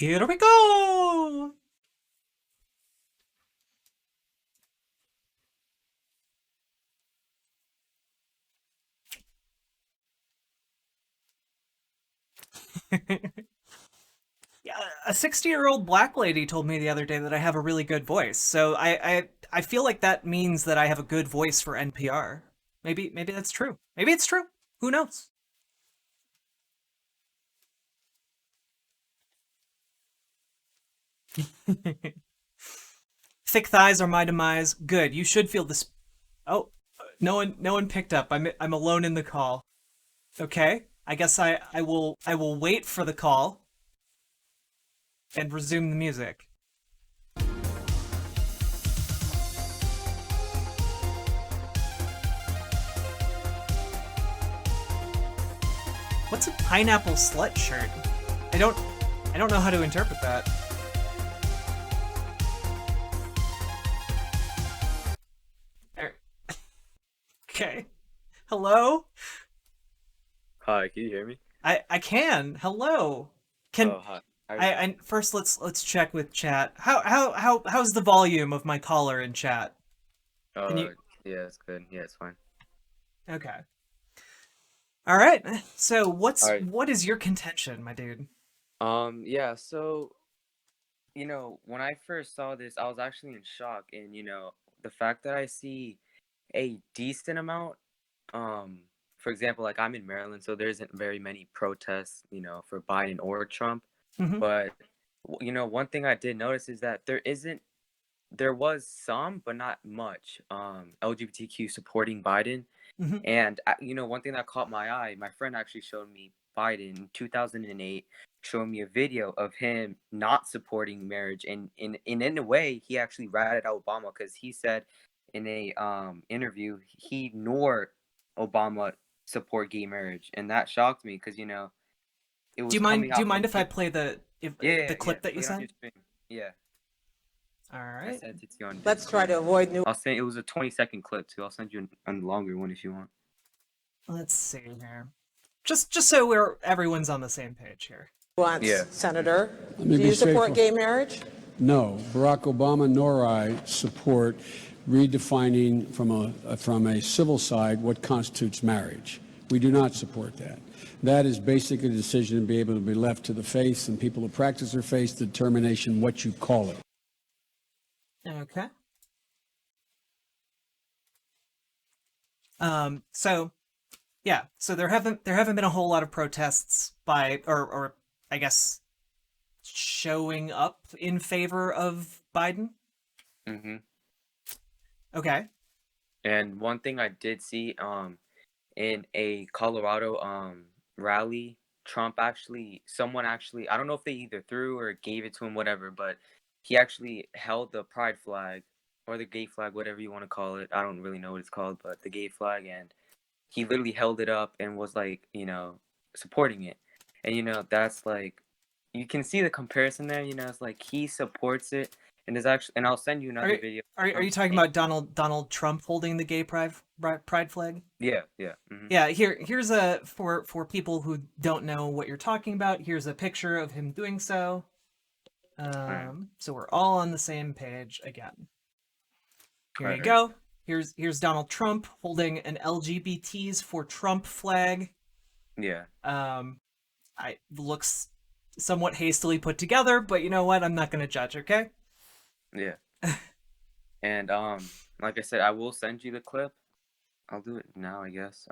Here we go! Yeah, a 60-year-old black lady told me the other day that I have a really good voice. So I feel like that means that I have a good voice for NPR. Maybe that's true. Maybe it's true. Who knows? Thick thighs are my demise. Good. You should feel this. Oh, no one picked up. I'm alone in the call. Okay. I guess I will wait for the call and resume the music. What's a pineapple slut shirt? I don't I don't know how to interpret that. Er, Okay. Hello? Hi, can you hear me? I can. Hello. Can Oh, hi. How are you doing? I first let's check with chat. How's the volume of my caller in chat? Can you Uh, yeah, it's good. Yeah, it's fine. Okay. All right. So All right. what is your contention, my dude? Yeah, so, when I first saw this, I was actually in shock. And, the fact that I see a decent amount, um, for example, like I'm in Maryland, so there isn't very many protests, for Biden or Trump. Hmm. But, one thing I did notice is that there was some, but not much, LGBTQ supporting Biden. Hmm. And one thing that caught my eye, my friend actually showed me Biden in 2008, showing me a video of him not supporting marriage, and in a way, he actually ratted out Obama because he said in a interview he nor Obama support gay marriage, and that shocked me because it Do was you mind coming do you out mind from if I him. play Yeah, the yeah, yeah. clip that you Play it on your sent? screen. Yeah, All I right. sent it to you on Let's try to Discord. avoid new I'll send it was a 20-second clip too. I'll send you a longer one if you want. Let's see here. Just so everyone's on the same page here. ones, Yeah. Senator. Let me Do be you support straightforward. gay marriage? No, Barack Obama nor I support redefining from a civil side what constitutes marriage. We do not support that. That is basically a decision to be able to be left to the faith and people who practice their faith, the determination what you call it. Okay. So yeah, so there haven't been a whole lot of protests by or I guess showing up in favor of Biden. Mm-hmm. Okay. And one thing I did see, in a Colorado rally, someone actually, I don't know if they either threw or gave it to him, whatever, but he actually held the pride flag or the gay flag, whatever you want to call it. I don't really know what it's called, but the gay flag, and he literally held it up and was like, supporting it. And that's like you can see the comparison there, it's like he supports it, and there's actually, and I'll send you Are another video are from you talking about Donald Trump holding the gay pride flag? yeah, yeah. Mm-hmm. Yeah, here's a for people who don't know what you're talking about. Here's a picture of him doing so. All right. So we're all on the same page again. Here All you right. go. Here's Donald Trump holding an LGBTs for Trump flag. Yeah. Um, I looks somewhat hastily put together, but you know what? I'm not gonna judge. Okay. Yeah. And like I said, I will send you the clip. I'll do it now, I guess.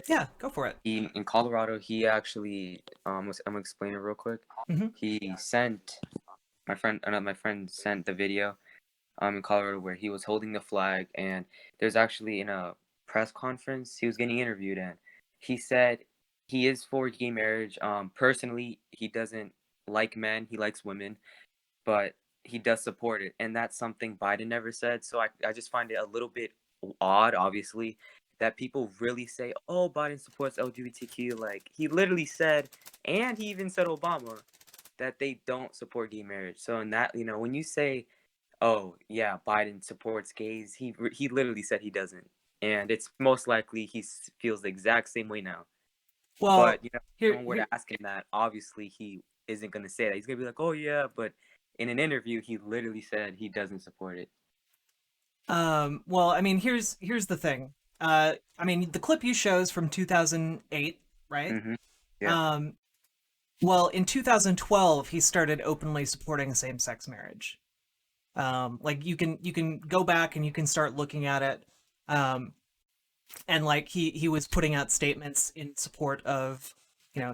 Yeah, go for it. He in Colorado, he actually I'm gonna explain it real quick. Hmm. He sent my friend sent the video in Colorado where he was holding the flag, and there's actually in a press conference he was getting interviewed, and he said he is for gay marriage. Personally, he doesn't like men, he likes women, but he does support it. And that's something Biden never said. So I just find it a little bit odd, obviously, that people really say, oh, Biden supports LGBTQ. Like, he literally said, and he even said Obama, that they don't support gay marriage. So, in that, when you say, oh, yeah, Biden supports gays, he literally said he doesn't. And it's most likely feels the exact same way now. Well, But, if here someone were here to ask him that, obviously he isn't gonna say that. He's gonna be like, oh yeah, but in an interview, he literally said he doesn't support it. Well, I mean, here's the thing. I mean, the clip you show is from 2008, right? Hmm. Yeah. Um, well, in 2012, he started openly supporting same-sex marriage. Like you can go back and you can start looking at it. Um, and like he was putting out statements in support of,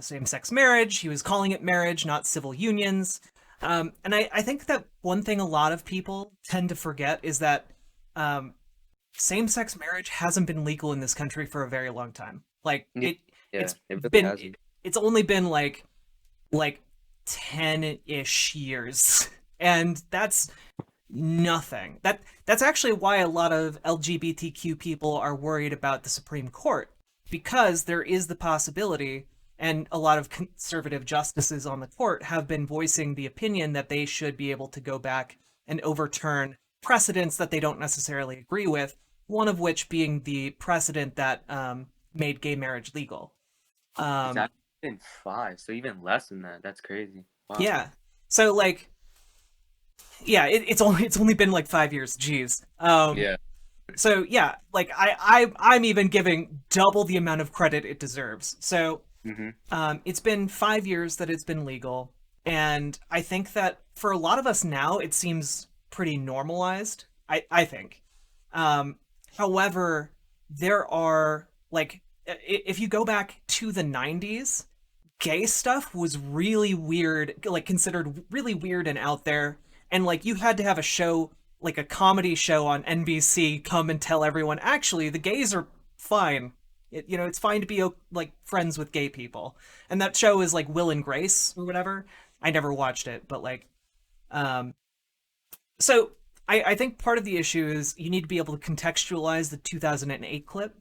same-sex marriage. He was calling it marriage, not civil unions. And I think that one thing a lot of people tend to forget is that um, same-sex marriage hasn't been legal in this country for a very long time. Like Yeah, yeah, it's it really been hasn't. it's only been like 10-ish years, and that's nothing. That's actually why a lot of LGBTQ people are worried about the Supreme Court, because there is the possibility, and a lot of conservative justices on the court have been voicing the opinion that they should be able to go back and overturn precedents that they don't necessarily agree with, one of which being the precedent that made gay marriage legal. It's Um, actually been 5, so even less than that. That's crazy. Wow. yeah. So like, yeah, it's only been like 5 years. Jeez. Yeah. So yeah, like I'm even giving double the amount of credit it deserves. So Hmm. it's been 5 years that it's been legal, and I think that for a lot of us now, it seems pretty normalized. I think. Um, However, there are like if you go back to the 90s, gay stuff was really weird, like considered really weird and out there. And like you had to have a show, like a comedy show on NBC, come and tell everyone, actually, the gays are fine. It's fine to be like friends with gay people. And that show is like Will and Grace or whatever. I never watched it, but like, um, so I think part of the issue is you need to be able to contextualize the 2008 clip,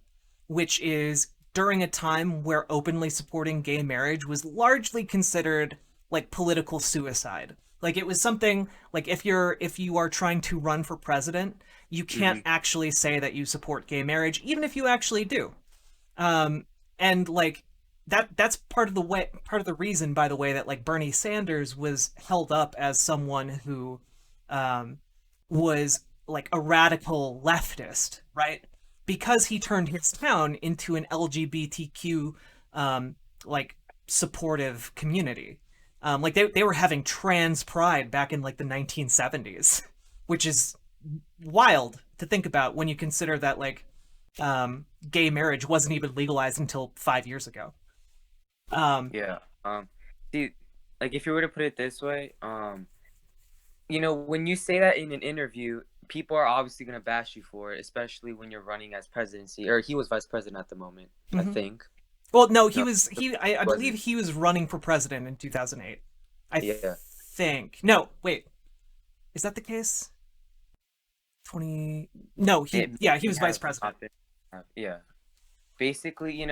which is during a time where openly supporting gay marriage was largely considered like political suicide. Like it was something like if you are trying to run for president, you can't Hmm. actually say that you support gay marriage, even if you actually do. And like that's part of the reason, by the way, that like Bernie Sanders was held up as someone who um, was like a radical leftist, right? Because he turned his town into an LGBTQ like supportive community. Like they were having trans pride back in like the 1970s, which is wild to think about when you consider that like gay marriage wasn't even legalized until 5 years ago. Um, Yeah. See, like if you were to put it this way, when you say that in an interview, people are obviously gonna bash you for it, especially when you're running as presidency, or he was vice president at the moment, I mhm. think. Well, no, he No, was he. I believe wasn't. he was running for president in 2008. I Yeah. think. No, wait, is that the case? 20. No, It yeah, he may was vice have president. not been. Yeah. Basically,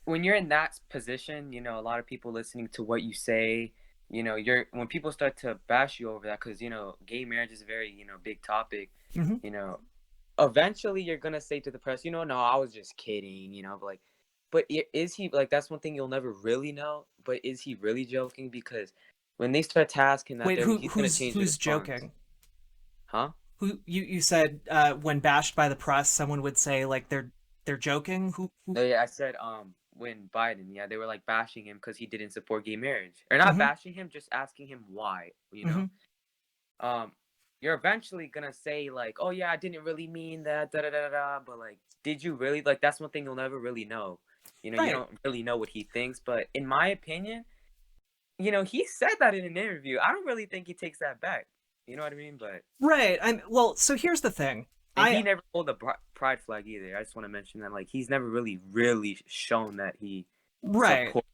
when you're in that position, a lot of people listening to what you say, when people start to bash you over that, because gay marriage is a very big topic. Hmm. You know, eventually you're gonna say to the press, no, I was just kidding. But is he like? That's one thing you'll never really know. But is he really joking? Because when they start tasking that, Wait, who he's gonna change his who's response, joking? huh? Who you said when bashed by the press, someone would say like they're joking. Who? No, yeah, I said when Biden, yeah, they were like bashing him because he didn't support gay marriage, or not Hmm. bashing him, just asking him why. Hmm. Um, you're eventually gonna say like, oh yeah, I didn't really mean that, da da da da. But like, did you really? Like, that's one thing you'll never really know. You Right. don't really know what he thinks. But in my opinion, he said that in an interview. I don't really think he takes that back. You know what I mean? But Right. Well, so here's the thing. and I he never pulled a pride flag either. I just want to mention that like he's never really really shown that he Right. supports.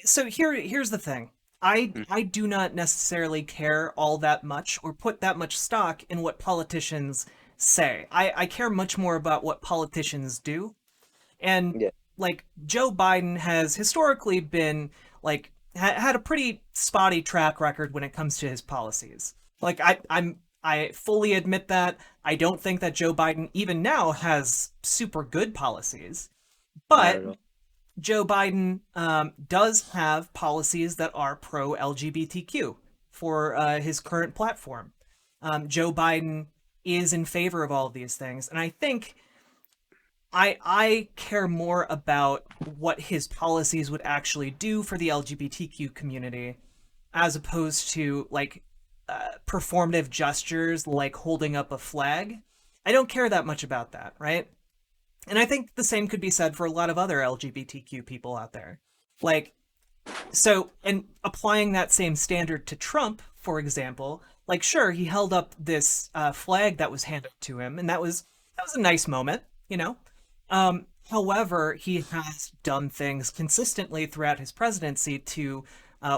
So here's the thing. I do not necessarily care all that much or put that much stock in what politicians say. I care much more about what politicians do. And Yeah. like Joe Biden has historically been like had a pretty spotty track record when it comes to his policies. Like I fully admit that. I don't think that Joe Biden even now has super good policies. Not But at all. Joe Biden does have policies that are pro LGBTQ for his current platform. Joe Biden is in favor of all of these things, and I think I care more about what his policies would actually do for the LGBTQ community, as opposed to like performative gestures like holding up a flag. I don't care that much about that, right? And I think the same could be said for a lot of other LGBTQ people out there. Like, so, and applying that same standard to Trump, for example, like, sure, he held up this flag that was handed to him, and that was a nice moment, you know. However, he has done things consistently throughout his presidency to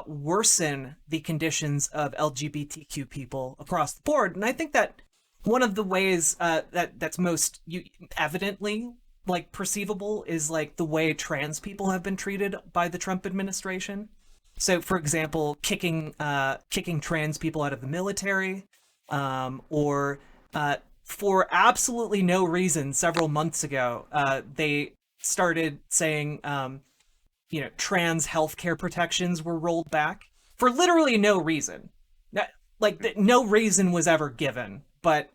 worsen the conditions of LGBTQ people across the board, and I think that one of the ways that's most evidently like perceivable is like the way trans people have been treated by the Trump administration. So, for example, kicking trans people out of the military, or for absolutely no reason, several months ago, they started saying, trans healthcare protections were rolled back for literally no reason. No reason was ever given, but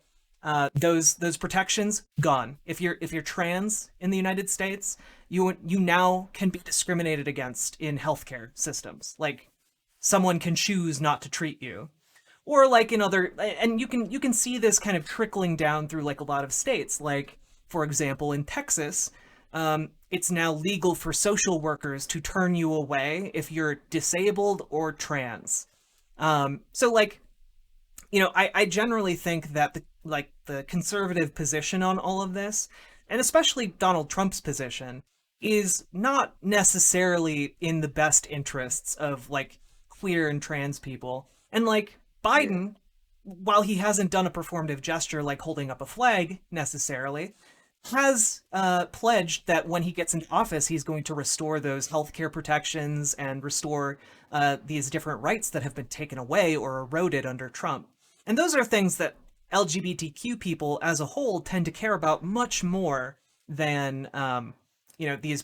those protections gone. If you're trans in the United States, you now can be discriminated against in healthcare systems. Like, someone can choose not to treat you, or like in other, and you can see this kind of trickling down through like a lot of states. Like, for example, in Texas, it's now legal for social workers to turn you away if you're disabled or trans. So like, I generally think that the conservative position on all of this, and especially Donald Trump's position, is not necessarily in the best interests of like queer and trans people. And like Biden, while he hasn't done a performative gesture like holding up a flag necessarily, has pledged that when he gets into office, he's going to restore those healthcare protections and restore these different rights that have been taken away or eroded under Trump. And those are things that LGBTQ people as a whole tend to care about much more than, these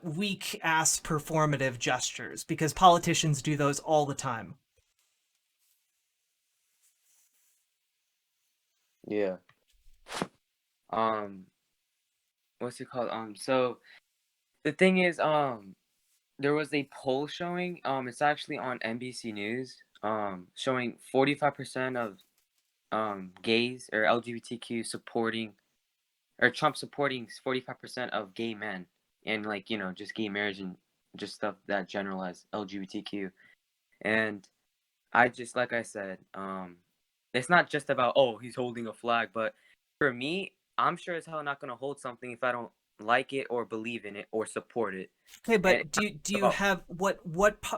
weak ass performative gestures, because politicians do those all the time. Yeah. What's it called? So the thing is, there was a poll showing, it's actually on NBC News, showing 45% of gays or LGBTQ supporting, or Trump supporting 45% of gay men, and like, just gay marriage and just stuff that generalize LGBTQ. And I just, like I said, it's not just about, oh, he's holding a flag, but for me, I'm sure as hell not gonna hold something if I don't like it or believe in it or support it. Okay, And but it's do you about, have what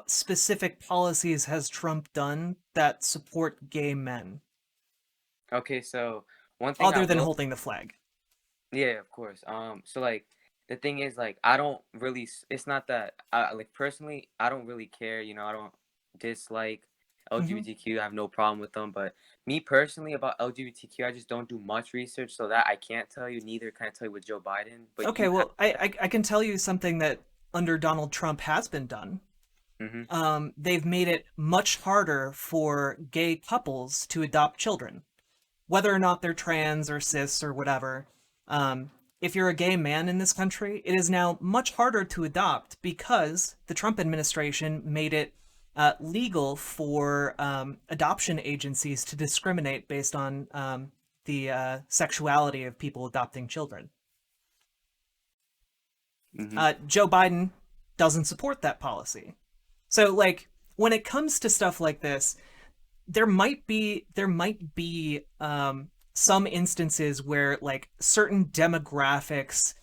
specific policies has Trump done that support gay men okay, so one thing I other than will, holding the flag? yeah, of course. So like the thing is, like, I don't really, it's not that I, like, personally, I don't really care, I don't dislike Hmm. LGBTQ. I have no problem with them, but me personally about LGBTQ, I just don't do much research, so that I can't tell you. Neither can I tell you with Joe Biden, but Okay, you kind well, I can tell you something that under Donald Trump has been done. of. Hmm. They've made it much harder for gay couples to adopt children, whether or not they're trans or cis or whatever. If you're a gay man in this country, it is now much harder to adopt because the Trump administration made it legal for adoption agencies to discriminate based on the sexuality of people adopting children. Hmm. Joe Biden doesn't support that policy. So, like, when it comes to stuff like this, there might be some instances where like certain demographics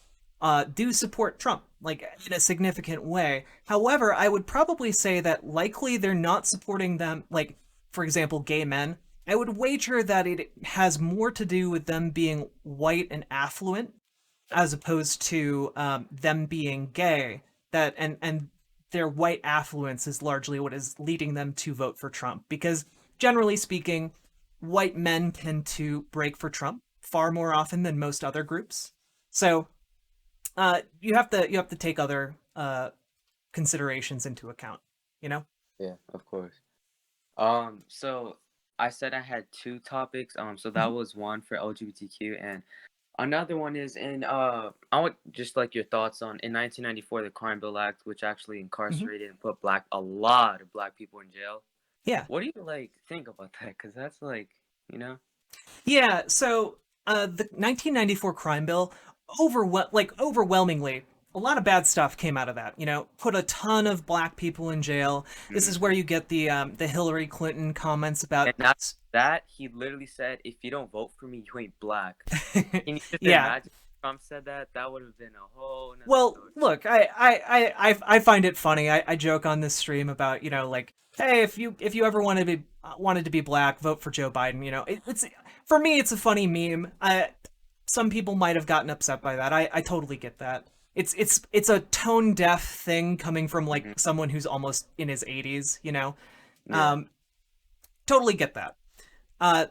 do support Trump like in a significant way. However, I would probably say that likely they're not supporting them. Like, for example, gay men. I would wager that it has more to do with them being white and affluent as opposed to them being gay. That and their white affluence is largely what is leading them to vote for Trump. Because generally speaking, white men tend to break for Trump far more often than most other groups. So you have to take other considerations into account, you know? Yeah, of course. So I said I had two topics. So that Mhm. was one for LGBTQ, and another one is in I want just like your thoughts on in 1994 the Crime Bill Act, which actually Mhm. incarcerated and put a lot of black people in jail. Yeah. What do you like think about that? Because that's like, you know. Yeah, so the 1994 crime bill, overwhelmingly, a lot of bad stuff came out of that. You know, put a ton of black people in jail. This is where Hmm. you get the Hillary Clinton comments about. And that he literally said, "If you don't vote for me, you ain't black." Can you just Yeah. imagine if Trump said that? That would have been a whole nother Well, story. look, I find it funny. I joke on this stream about, you know, like, hey, if you ever wanted to be black, vote for Joe Biden. You know, it's for me, it's a funny meme. Some people might have gotten upset by that. I totally get that. It's a tone deaf thing coming from like Hmm. someone who's almost in his 80s. You know, Yeah. um, totally get that. Uh,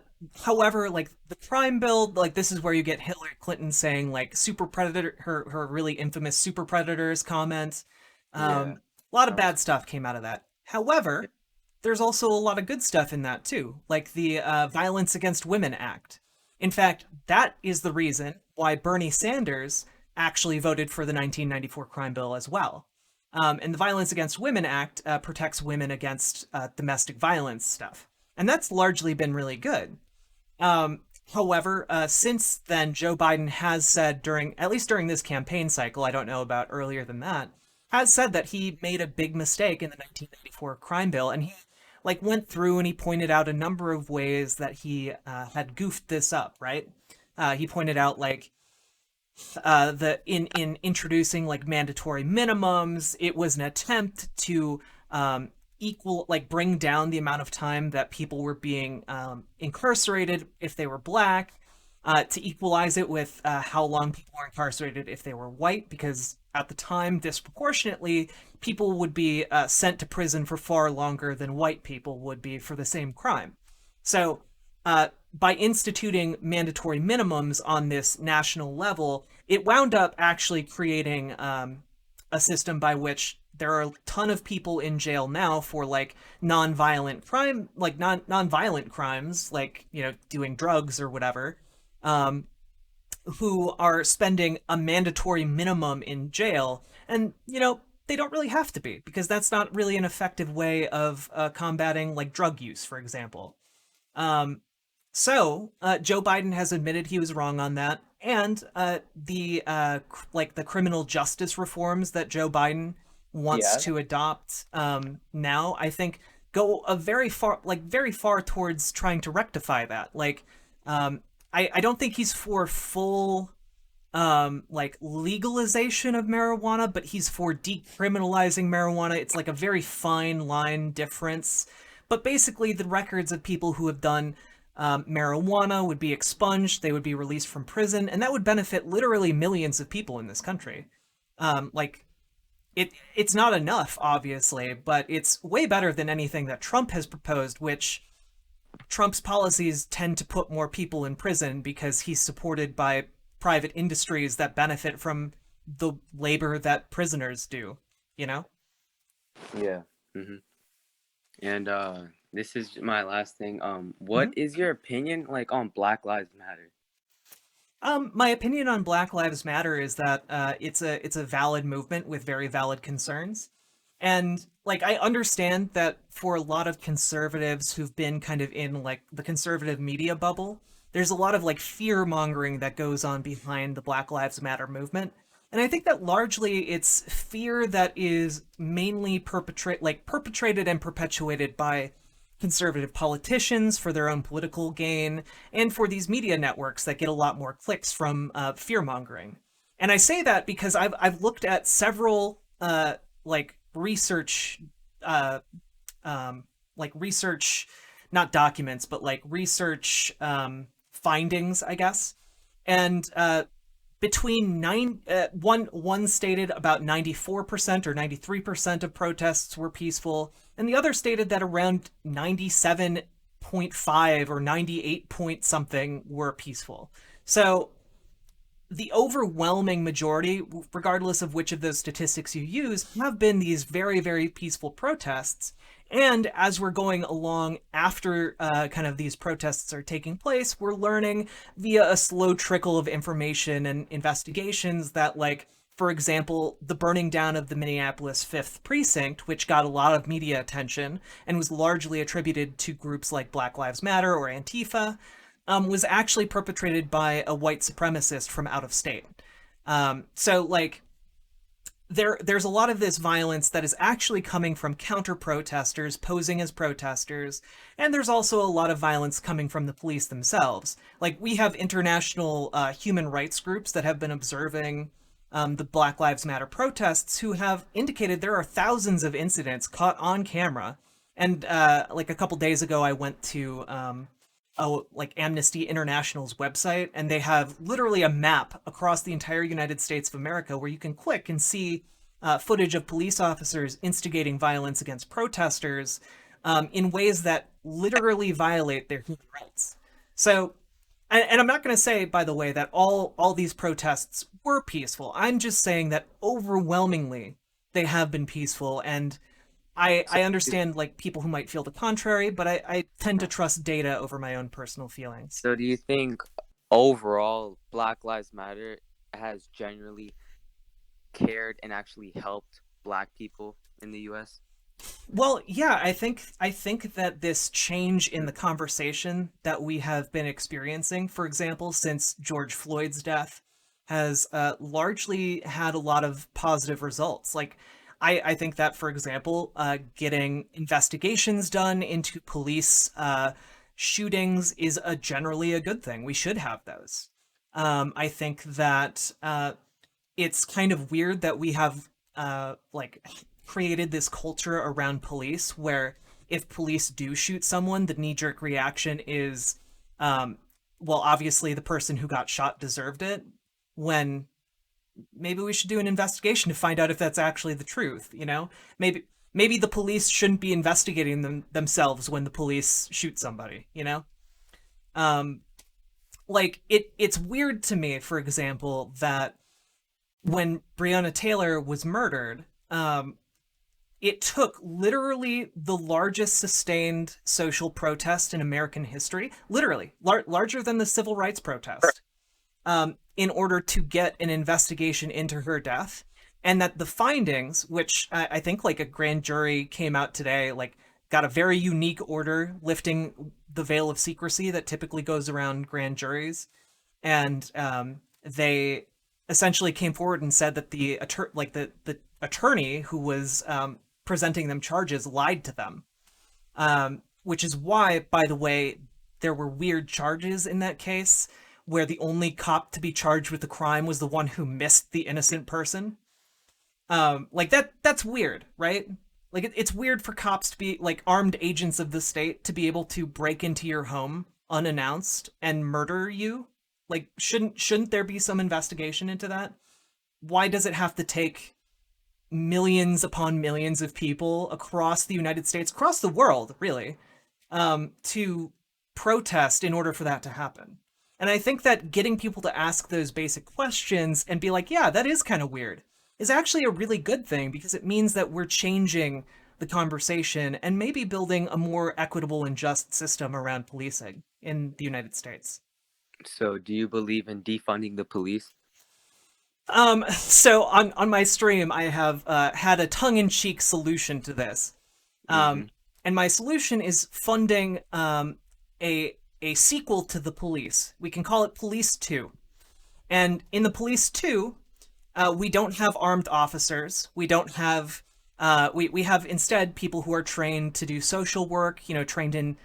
However, like the crime bill, like this is where you get Hillary Clinton saying like super predator, her really infamous super predators comment. Yeah. A lot of That was. bad stuff came out of that. However, there's also a lot of good stuff in that too, like the Violence Against Women Act. In fact, that is the reason why Bernie Sanders actually voted for the 1994 crime bill as well. And the Violence Against Women Act protects women against domestic violence stuff. And that's largely been really good. Um, However, since then, Joe Biden has said at least during this campaign cycle, I don't know about earlier than that, has said that he made a big mistake in the 1994 crime bill, and he like went through and he pointed out a number of ways that he had goofed this up. Right? He pointed out like the in introducing like mandatory minimums, it was an attempt to bring down the amount of time that people were being incarcerated if they were black, to equalize it with how long people were incarcerated if they were white, because at the time, disproportionately, people would be sent to prison for far longer than white people would be for the same crime. So, by instituting mandatory minimums on this national level, it wound up actually creating a system by which there are a ton of people in jail now for like non-violent crime, like non-violent crimes, like, you know, doing drugs or whatever, um, who are spending a mandatory minimum in jail, and you know they don't really have to be, because that's not really an effective way of combating like drug use, for example. Um, Joe Biden has admitted he was wrong on that, and the criminal justice reforms that Joe Biden wants Yeah. to adopt now, I think, go a very far towards trying to rectify that. Like, I don't think he's for full like legalization of marijuana, but he's for decriminalizing marijuana. It's like a very fine line difference. But basically, the records of people who have done marijuana would be expunged, they would be released from prison, and that would benefit literally millions of people in this country. Like, it's not enough, obviously, but it's way better than anything that Trump has proposed, which Trump's policies tend to put more people in prison because he's supported by private industries that benefit from the labor that prisoners do, you know? Yeah. Hmm. And this is my last thing. Mhm. What is your opinion like on Black Lives Matter? My opinion on Black Lives Matter is that it's a valid movement with very valid concerns. And like I understand that for a lot of conservatives who've been kind of in like the conservative media bubble, there's a lot of like fear mongering that goes on behind the Black Lives Matter movement. And I think that largely it's fear that is mainly perpetrated and perpetuated by conservative politicians for their own political gain, and for these media networks that get a lot more clicks from fear mongering. And I say that because I've looked at several like research uh, research, not documents, but like research findings, I guess. And between one stated about 94% or 93% of protests were peaceful, and the other stated that around 97.5 or 98 point something were peaceful. So the overwhelming majority, regardless of which of those statistics you use, have been these very, very peaceful protests. And as we're going along after kind of these protests are taking place, we're learning via a slow trickle of information and investigations that, like, for example, the burning down of the Minneapolis 5th Precinct, which got a lot of media attention and was largely attributed to groups like Black Lives Matter or Antifa, was actually perpetrated by a white supremacist from out of state. So, like, there's a lot of this violence that is actually coming from counter protesters posing as protesters, and there's also a lot of violence coming from the police themselves. Like, we have international human rights groups that have been observing the Black Lives Matter protests who have indicated there are thousands of incidents caught on camera. And like a couple days ago, I went to like Amnesty International's website, and they have literally a map across the entire United States of America where you can click and see footage of police officers instigating violence against protesters in ways that literally violate their human rights. So, and I'm not going to say, by the way, that all these protests were peaceful. I'm just saying that overwhelmingly they have been peaceful, and I understand, like, people who might feel the contrary, but I tend to trust data over my own personal feelings. So do you think overall Black Lives Matter has generally cared and actually helped Black people in the US? Well, yeah, I think that this change in the conversation that we have been experiencing, for example, since George Floyd's death, has largely had a lot of positive results. Like, I think that, for example, getting investigations done into police shootings is generally a good thing. We should have those. I think that it's kind of weird that we have like created this culture around police where if police do shoot someone, the knee-jerk reaction is, well, obviously the person who got shot deserved it, when maybe we should do an investigation to find out if that's actually the truth, you know? Maybe the police shouldn't be investigating themselves when the police shoot somebody, you know? Like, it's weird to me, for example, that when Breonna Taylor was murdered, it took literally the largest sustained social protest in American history, literally, larger than the civil rights protest, in order to get an investigation into her death. And that the findings, which I think like a grand jury came out today, like got a very unique order lifting the veil of secrecy that typically goes around grand juries. And they essentially came forward and said that the attorney who was presenting them charges lied to them. Which is why, by the way, there were weird charges in that case where the only cop to be charged with the crime was the one who missed the innocent person. Like that's weird, right? Like it's weird for cops to be like armed agents of the state to be able to break into your home unannounced and murder you. Like shouldn't there be some investigation into that? Why does it have to take millions upon millions of people across the United States, across the world, really, to protest in order for that to happen? And I think that getting people to ask those basic questions and be like, yeah, that is kind of weird, is actually a really good thing, because it means that we're changing the conversation and maybe building a more equitable and just system around policing in the United States. So do you believe in defunding the police? So on my stream, I have had a tongue-in-cheek solution to this. And my solution is funding a sequel to The Police. We can call it Police 2. And in The Police 2, we don't have armed officers. We don't have, we have instead people who are trained to do social work, you know, trained in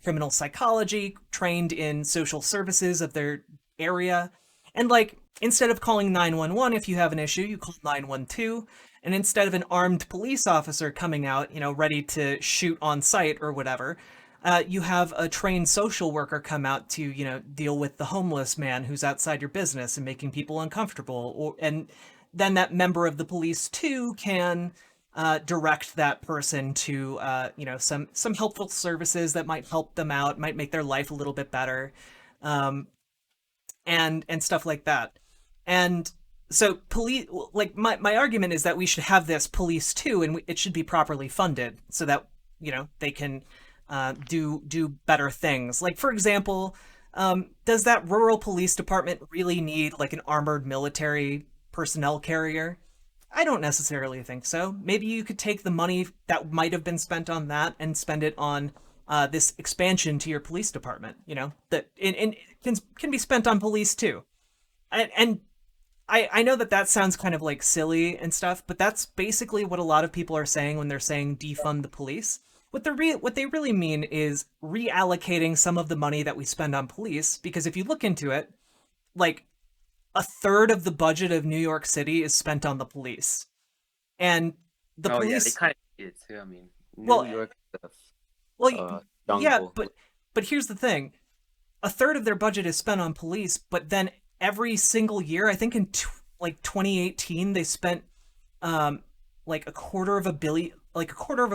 criminal psychology, trained in social services of their area. And like, instead of calling 911 if you have an issue, you call 912. And instead of an armed police officer coming out, you know, ready to shoot on sight or whatever, you have a trained social worker come out to, you know, deal with the homeless man who's outside your business and making people uncomfortable. And then that member of the police too can direct that person to, you know, some helpful services that might help them out, might make their life a little bit better, and stuff like that. And so police, like my argument is that we should have this police too, and it should be properly funded so that they can do better things. Like for example, does that rural police department really need like an armored military personnel carrier? I don't necessarily think so. Maybe you could take the money that might have been spent on that and spend it on this expansion to your police department. That can be spent on police too. And I know that sounds kind of like silly and stuff, but that's basically what a lot of people are saying when they're saying defund the police. What they really mean is reallocating some of the money that we spend on police, because if you look into it, like a third of the budget of New York City is spent on the police. And the Oh yeah, they police kind of did it too. I mean, well New York is well yeah, jungle. but here's the thing. A third of their budget is spent on police, but then every single year, I think in like 2018 they spent like $250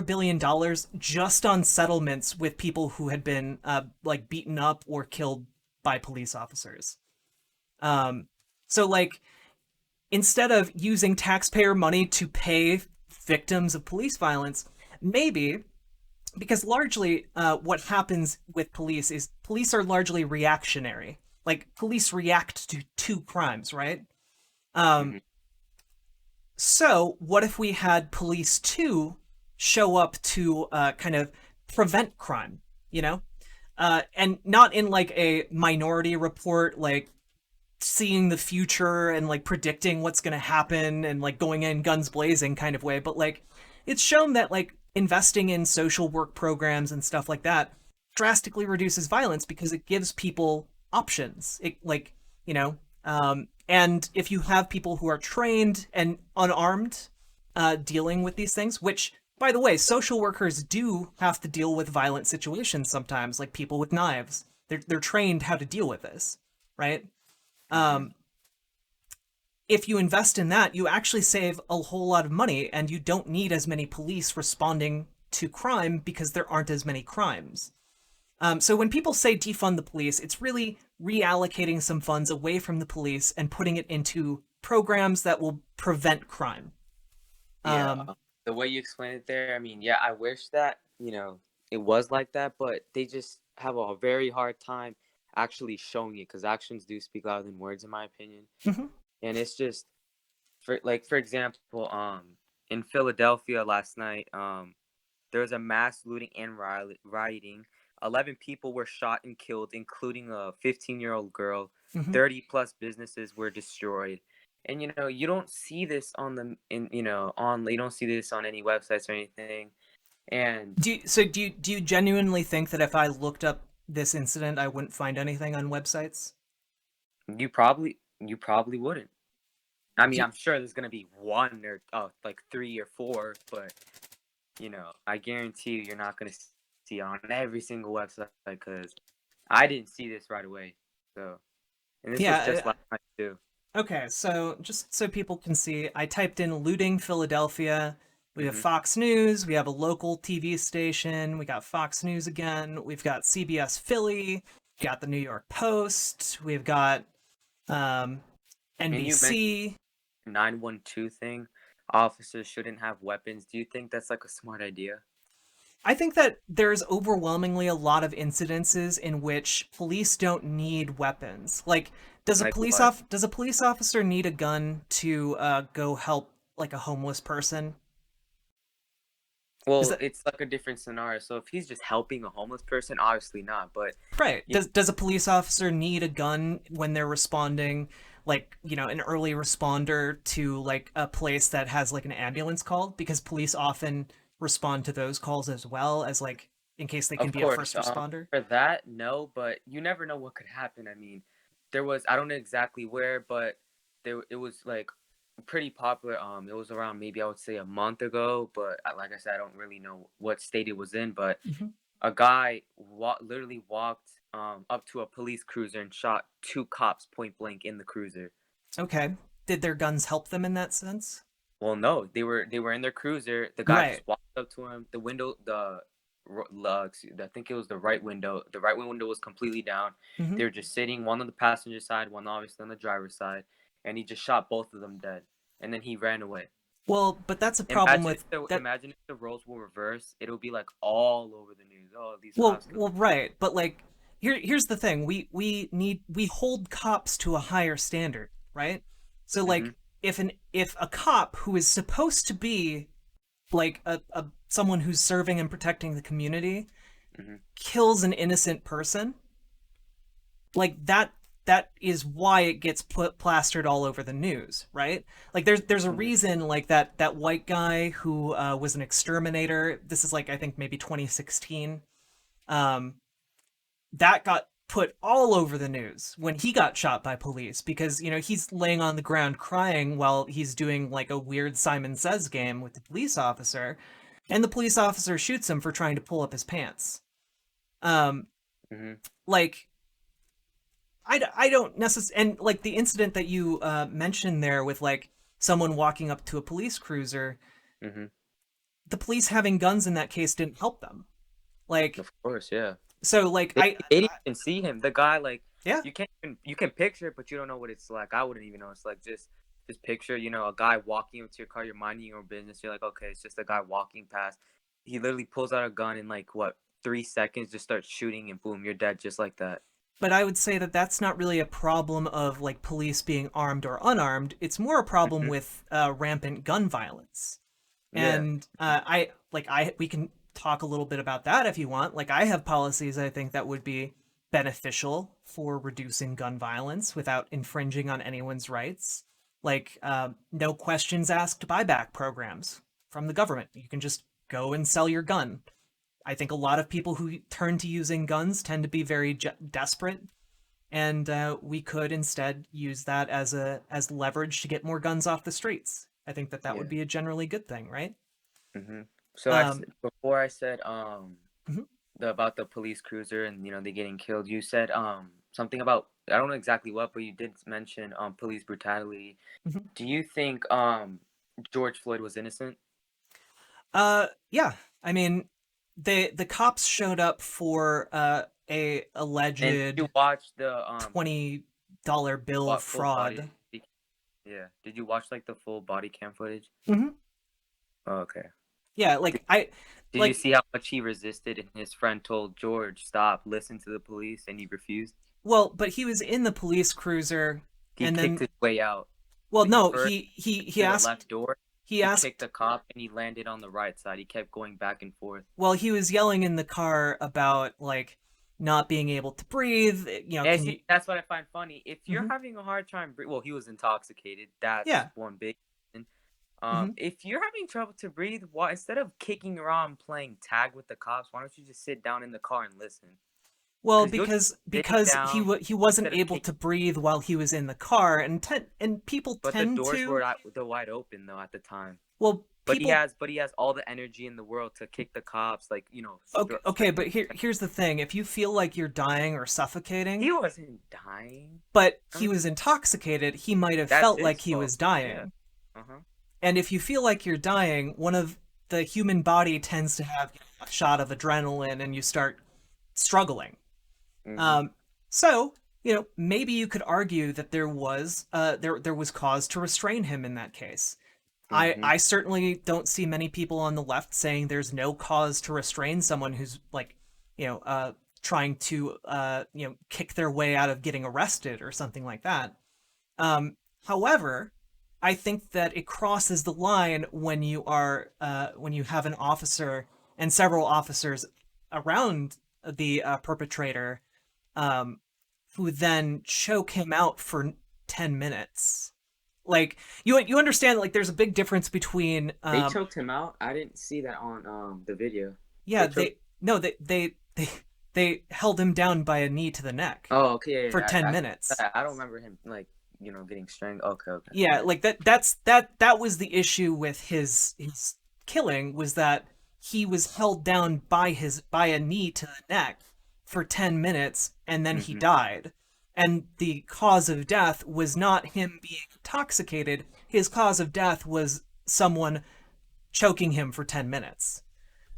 million just on settlements with people who had been like beaten up or killed by police officers. So like instead of using taxpayer money to pay victims of police violence, maybe, because largely what happens with police is police are largely reactionary. Like police react to crimes, right? Mhm. So what if we had police too show up to kind of prevent crime, and not in like a Minority Report, like seeing the future and like predicting what's going to happen and like going in guns blazing kind of way, but like it's shown that like investing in social work programs and stuff like that drastically reduces violence because it gives people options. It like, and if you have people who are trained and unarmed dealing with these things, which by the way, social workers do have to deal with violent situations sometimes, like people with knives. They're trained how to deal with this, right? Mhm. If you invest in that, you actually save a whole lot of money, and you don't need as many police responding to crime because there aren't as many crimes. So when people say defund the police, it's really reallocating some funds away from the police and putting it into programs that will prevent crime. Yeah, Um, the way you explained it there, I mean, yeah, I wish that, it was like that, but they just have a very hard time actually showing it because actions do speak louder than words, in my opinion. mhm. And it's just for example, in Philadelphia last night, there was a mass looting and rioting. 11 people were shot and killed, including a 15-year-old girl. Mhm. 30 plus businesses were destroyed. And you don't see this on the in on you don't see this on any websites or anything. And Do you genuinely think that if I looked up this incident, I wouldn't find anything on websites? you probably wouldn't. I mean, Do, I'm sure there's gonna be one or like three or four, but I guarantee you're not gonna see it on every single website because I didn't see this right away. So, and this was yeah. just last night too. Okay, so just so people can see, I typed in looting Philadelphia. We have Hmm. Fox News, we have a local TV station, we got Fox News again, we've got CBS Philly, we got the New York Post, we've got um, And you mentioned NBC. 912 thing. Officers shouldn't have weapons. Do you think that's like a smart idea? I think that there's overwhelmingly a lot of incidences in which police don't need weapons. Like, Like what? does a police officer need a gun to go help like a homeless person? Is Well, that it's like a different scenario. So if he's just helping a homeless person, obviously not. But right? you Does a police officer need a gun when they're responding, like an early responder to like a place that has like an ambulance call? Because police often respond to those calls as well as like in case they can Of be a course, first responder. for that, no, but you never know what could happen. I mean, I don't know exactly where, but it was like pretty popular. It was around maybe I would say a month ago, but like I said, I don't really know what state it was in. But Mhm. a guy literally walked up to a police cruiser and shot two cops point blank in the cruiser. Okay. Did their guns help them in that sense? Well, no, they were in their cruiser. The guy Right. just walked up to him. The window, I think it was the right window. The right window was completely down. Hmm. They were just sitting, one on the passenger side, one obviously on the driver's side. and he just shot both of them dead, and then he ran away. Well, but that's a problem Imagine with that. imagine if the roles were reversed. It'll be like all over the news. Oh, these Well, cops. well, right. But like, here's the thing. We hold cops to a higher standard, right? So Mm-hmm. like, if a cop who is supposed to be like a someone who's serving and protecting the community Mm-hmm. kills an innocent person, like that is why it gets put plastered all over the news, right? Like there's a Mm-hmm. reason like that white guy who was an exterminator. This is like I think maybe 2016. Um, that got put all over the news when he got shot by police because he's laying on the ground crying while he's doing like a weird Simon Says game with the police officer, and the police officer shoots him for trying to pull up his pants. Um, Mm-hmm. like I don't necessarily, and like the incident that you mentioned there with like someone walking up to a police cruiser, Mm-hmm. the police having guns in that case didn't help them. Like, Of course, yeah. so like They didn't even see him. The guy, like, yeah, you can picture it, but you don't know what it's like. I wouldn't even know. It's like just picture, a guy walking up to your car. You're minding your own business. You're like, okay, it's just a guy walking past. He literally pulls out a gun in like what 3 seconds, just starts shooting, and boom, you're dead, just like that. but I would say that that's not really a problem of like police being armed or unarmed. It's more a problem Mm-hmm. with rampant gun violence. Yeah. And we can talk a little bit about that if you want. Like I have policies I think that would be beneficial for reducing gun violence without infringing on anyone's rights. Like no questions asked buyback programs from the government. You can just go and sell your gun. I think a lot of people who turn to using guns tend to be very desperate, and we could instead use that as leverage to get more guns off the streets. I think that Yeah. would be a generally good thing, right? Mm-hmm. So Um, before I said mhm. about the police cruiser and they getting killed, you said something about, I don't know exactly what, but you did mention police brutality. Mhm. Do you think George Floyd was innocent? Yeah. I mean, the cops showed up for a And did you alleged watch the $20 bill full body? fraud. Yeah. Did you watch like the full body cam footage? Hmm. Oh, okay. Yeah, Did, like I did you like see how much he resisted and his friend told George, stop, listen to the police, and he refused? well, but he was in the police cruiser, He and kicked then his way out. well, When he no, first he to the asked left door, he he kicked asked the cop and he landed on the right side. He kept going back and forth. well, he was yelling in the car about like not being able to breathe. And Can you? see, that's what I find funny. If you're Hmm. having a hard time breathing, well, he was intoxicated. That's Yeah. one big reason. Hmm. If you're having trouble to breathe, why instead of kicking around playing tag with the cops, why don't you just sit down in the car and listen? Well, Because you'll just sitting because down he wasn't instead of able kicking. to breathe while he was in the car, and people But the tend doors to. were they're wide open though at the time. Well, people. But he has all the energy in the world to kick the cops, like Okay, but here's the thing: if you feel like you're dying or suffocating, he wasn't dying. but I he mean, was intoxicated, he might have that's felt his like he fault. was Yeah. dying. Uh-huh. And if you feel like you're dying, one of the human body tends to have a shot of adrenaline, and you start struggling. Mm-hmm. Um, so maybe you could argue that there was cause to restrain him in that case. Mm-hmm. I certainly don't see many people on the left saying there's no cause to restrain someone who's like, trying to kick their way out of getting arrested or something like that. However, I think that it crosses the line when when you have an officer and several officers around the perpetrator, um, who then choke him out for 10 minutes. Like you understand, like there's a big difference between They choked him out. I didn't see that on the video. yeah, They choked. they held him down by a knee to the neck Oh, okay. for Yeah, 10 minutes. I don't remember him like getting strangled. Okay, okay. Yeah, Yeah. like that was the issue with his killing, was that he was held down by a knee to the neck for 10 minutes, and then he Mm-hmm. died. And the cause of death was not him being intoxicated. His cause of death was someone choking him for 10 minutes.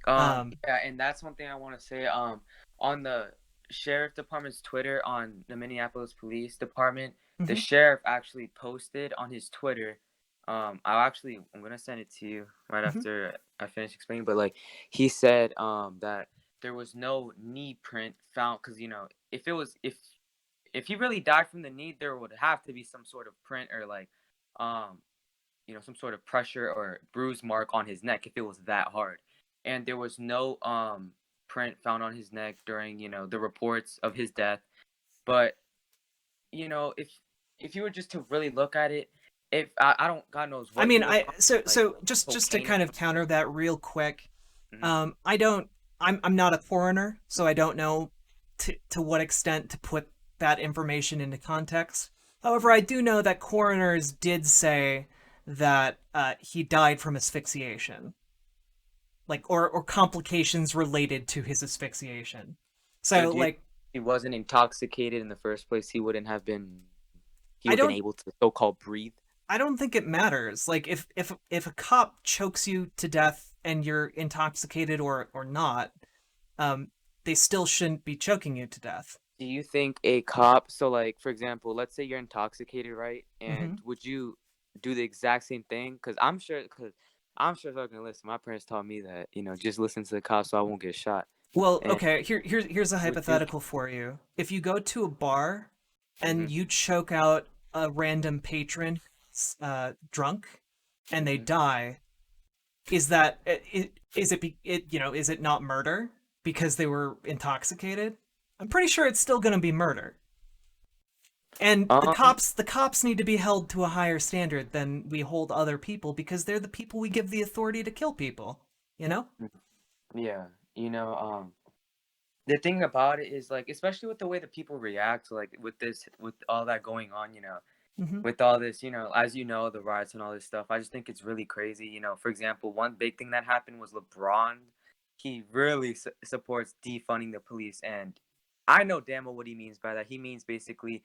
Yeah, and that's one thing I want to say. On the sheriff department's Twitter, on the Minneapolis Police Department, The Mhm. sheriff actually posted on his Twitter. I'm gonna send it to you right Mhm. after I finish explaining. But like he said, that there was no knee print found because if it was if he really died from the knee, there would have to be some sort of print or like um some sort of pressure or bruise mark on his neck if it was that hard. And there was no print found on his neck during the reports of his death. But if you were just to really look at it, if I don't God knows I what he mean, was I on, like so just to cocaine or kind of something. counter that real quick, Hmm. I don't. I'm not a coroner, so I don't know to what extent to put that information into context. However, I do know that coroners did say that he died from asphyxiation, like or complications related to his asphyxiation. So So do you like think if he wasn't intoxicated in the first place, he I would have been don't able to so-called breathe? I don't think it matters. Like if a cop chokes you to death and you're intoxicated or not, um, they still shouldn't be choking you to death. Do you think a cop, so like for example, let's say you're intoxicated, right? Hmm. And would you do the exact same thing? Because I'm sure they're gonna listen. My parents taught me that, just listen to the cops so I won't get shot. Well, And okay. Here's a would you? hypothetical for you. If you go to a bar Hmm. and you choke out a random patron, drunk, and they Hmm. die, is that is it is it not murder because they were intoxicated? I'm pretty sure it's still going to be murder. And Um, the cops need to be held to a higher standard than we hold other people because they're the people we give the authority to kill people, you know? yeah, the thing about it is like, especially with the way that people react, like with all that going on, Mhm. with all this, as the riots and all this stuff. I just think it's really crazy. For example, one big thing that happened was LeBron. He really supports defunding the police, and I know damn well what he means by that. He means basically,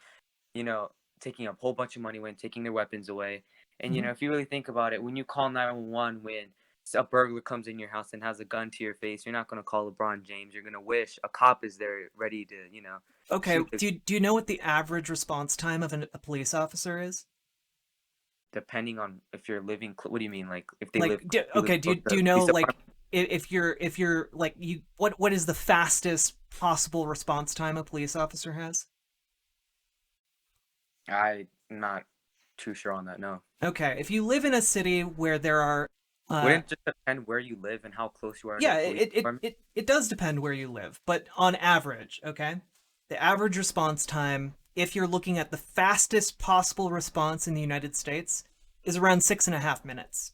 you know, taking a whole bunch of money away and taking their weapons away. And Mhm. if you really think about it, when you call 911 when a burglar comes in your house and has a gun to your face, you're not gonna call LeBron James. You're gonna wish a cop is there ready to, Okay, shoot the. do you know what the average response time of a police officer is? Depending on if you're living. What do you mean? Like if they live, Like you live okay, close do to you a know police like department? if you're like you what is the fastest possible response time a police officer has? I'm not too sure on that. No, Okay, if you live in a city where there are uh wouldn't it just depend where you live and how close you are to yeah, a police department? it does depend where you live, but on average, okay? The average response time, if you're looking at the fastest possible response in the United States, is around 6.5 minutes.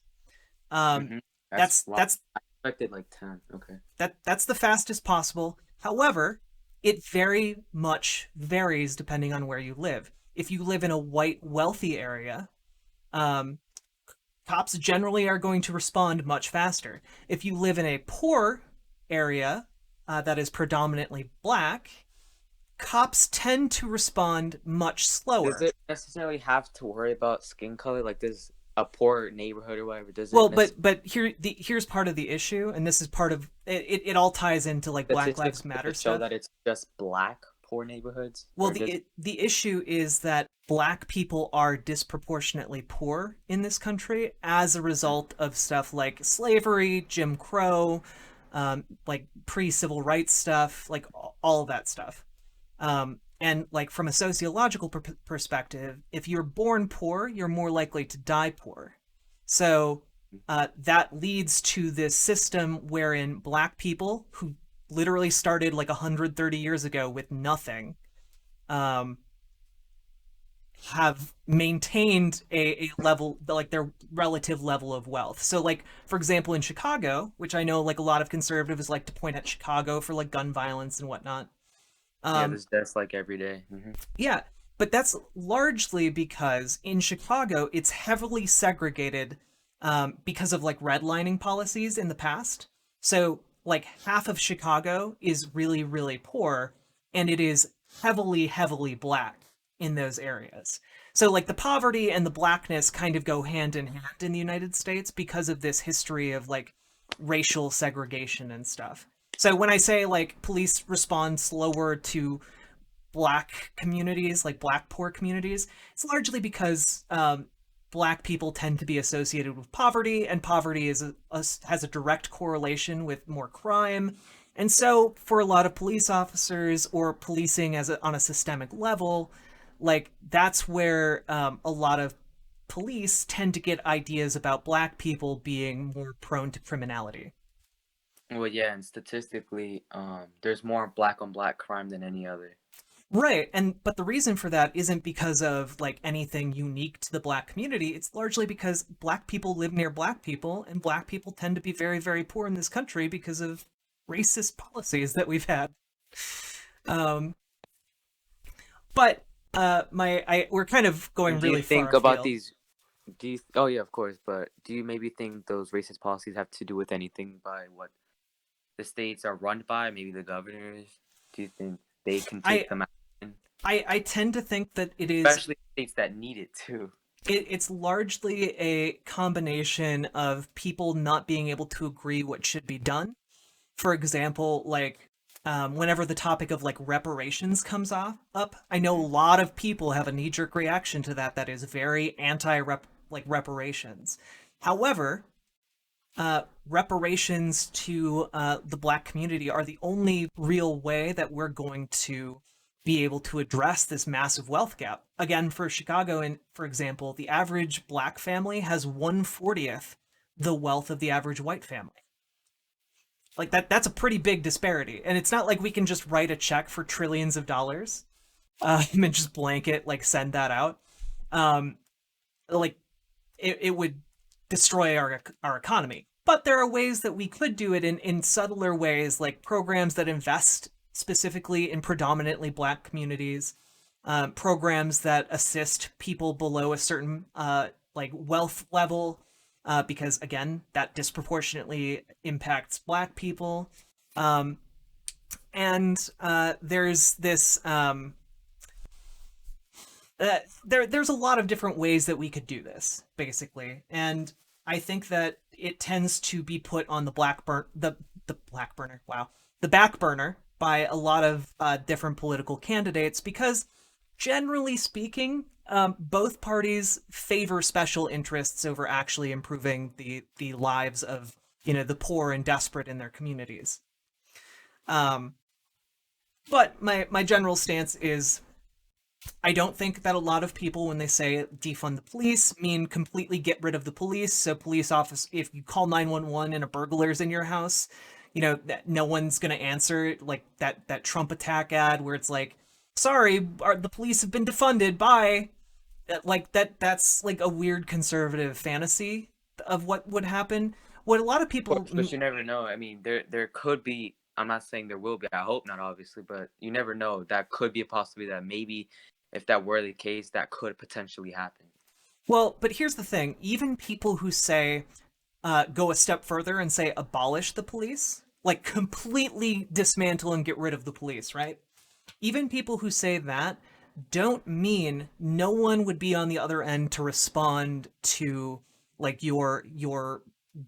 Um, Mm-hmm. That's that's wow. that's I expected like 10. Okay. that's the fastest possible. However, it very much varies depending on where you live. If you live in a white, wealthy area, um, cops generally are going to respond much faster. If you live in a poor area that is predominantly black, cops tend to respond much Does slower. it necessarily have to worry about skin color? Like this a poor neighborhood or whatever? Does Well, it necessarily here's part of the issue, and this is part of it all ties into like Black statistics Lives Matter to show stuff. that it's just black poor neighborhoods, Well, or does the issue is that black people are disproportionately poor in this country as a it? result of stuff like slavery, Jim Crow, like pre-civil rights stuff, like all of that stuff. And like from a sociological perspective, if you're born poor, you're more likely to die poor. So that leads to this system wherein black people who literally started like 130 years ago with nothing um, have maintained a level like their relative level of wealth. So like for example in Chicago, which I know like a lot of conservatives like to point at Chicago for like gun violence and whatnot. Yeah, Um, there's deaths like every day. Mm-hmm. yeah, but that's largely because in Chicago it's heavily segregated because of like redlining policies in the past. So like half of Chicago is really really poor, and it is heavily black in those areas. So like the poverty and the blackness kind of go hand in hand in the United States because of this history of like racial segregation and stuff. So when I say like police respond slower to black communities, like black poor communities, it's largely because black people tend to be associated with poverty, and poverty has a direct correlation with more crime. And so, for a lot of police officers or policing on a systemic level, like that's where a lot of police tend to get ideas about black people being more prone to criminality. Well, yeah, and statistically, there's more black on black crime than any other. Right, and but the reason for that isn't because of like anything unique to the black community. It's largely because black people live near black people, and black people tend to be very, very poor in this country because of racist policies that we've had. Um, but we're kind of going And do you really far think about afield. these? Do you? Oh yeah, of course. But do you maybe think those racist policies have to do with anything by what the states are run by? Maybe the governors. Do you think they can I take them action, I tend to think that especially states that need it too? it's largely a combination of people not being able to agree what should be done. For example, like whenever the topic of like reparations comes up, I know a lot of people have a knee-jerk reaction to that is very reparations. However, reparations to the black community are the only real way that we're going to be able to address this massive wealth gap. Again, for Chicago, and for example, the average black family has 1/40th the wealth of the average white family. Like that's a pretty big disparity. And it's not like we can just write a check for trillions of dollars and just blanket like send that out. Um, like it would destroy our economy. But there are ways that we could do it in subtler ways, like programs that invest specifically in predominantly black communities, programs that assist people below a certain like wealth level, because again, that disproportionately impacts black people. Um, and there's this there's a lot of different ways that we could do this, basically, and I think that it tends to be put on the black burner. Wow, the back burner by a lot of different political candidates because, generally speaking, both parties favor special interests over actually improving the lives of the poor and desperate in their communities. Um, but my general stance is I don't think that a lot of people, when they say defund the police, mean completely get rid of the police. So police office, if you call 911 and a burglar's in your house, no one's gonna answer like that Trump attack ad where it's like, sorry, the police have been defunded. Bye. Like that's like a weird conservative fantasy of what would happen. What a lot of Of people, course, but you never know. I mean, there could be. I'm not saying there will be. I hope not, obviously, but you never know. That could be a possibility that maybe, if that were the case, that could potentially happen. well, but here's the thing: even people who say go a step further and say abolish the police, like completely dismantle and get rid of the police, right? Even people who say that don't mean no one would be on the other end to respond to like your